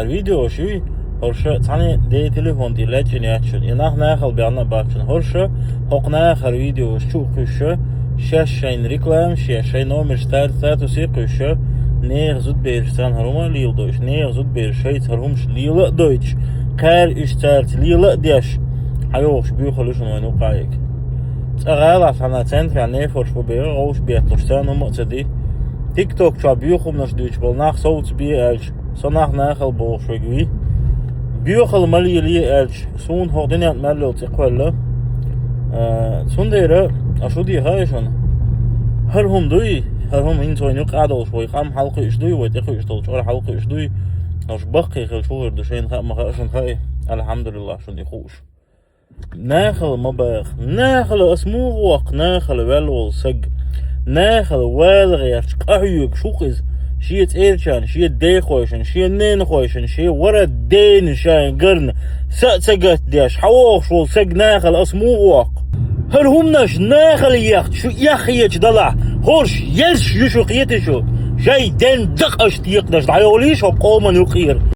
الفيديو شوي هرشة تاني دي تليفون دي لاتشن ياتشن يناخ ناخل بيانا باكشن هرشة حق ناخر فيديو شو قشة شاشين ريكلام شاشين نومر ستار سي قشة نيغ زود بيرشتان هروما ليل دوش نيغ زود بيرشيت هرومش ليل دوش قال اشتارت ليل ديش حيوش بيخلوشن وينو قايك تغالى سنتين في عني فرش ببيغ غوش بيتلوشتان ومقتدي تيك توك شا بيوخم نش دوش بلناخ صوت بيألش صناخ ناخل بوشوغوي بيوخل مالي لي ألش سون هو دنيا مالو تقوله سون ديره أشو دي هايشون هرهم دوي هرهم إنتو إنو قادو شوي قام حلقة إش دوي ويتقو إش طول حلقة إش دوي نش بقي خل شوهر دوشين خاء مخاشن خاي الحمد لله شون يخوش ناخل مباخ ناخل اسمو وق ناخل والول سق ناخل والغيرش قهيوك شوقز شيت إيرشان شيت دي خوشن شيت نين خوشن شيت ورد دين شاين قرن سقت ديش حووخ شول سق ناخل اسمو وق هل هم ناش ناخل يخت شو يخيج دلع هورش يلش يشو قيتشو شاي دين دق اشتيق ناش دعيوليش وقوما يقير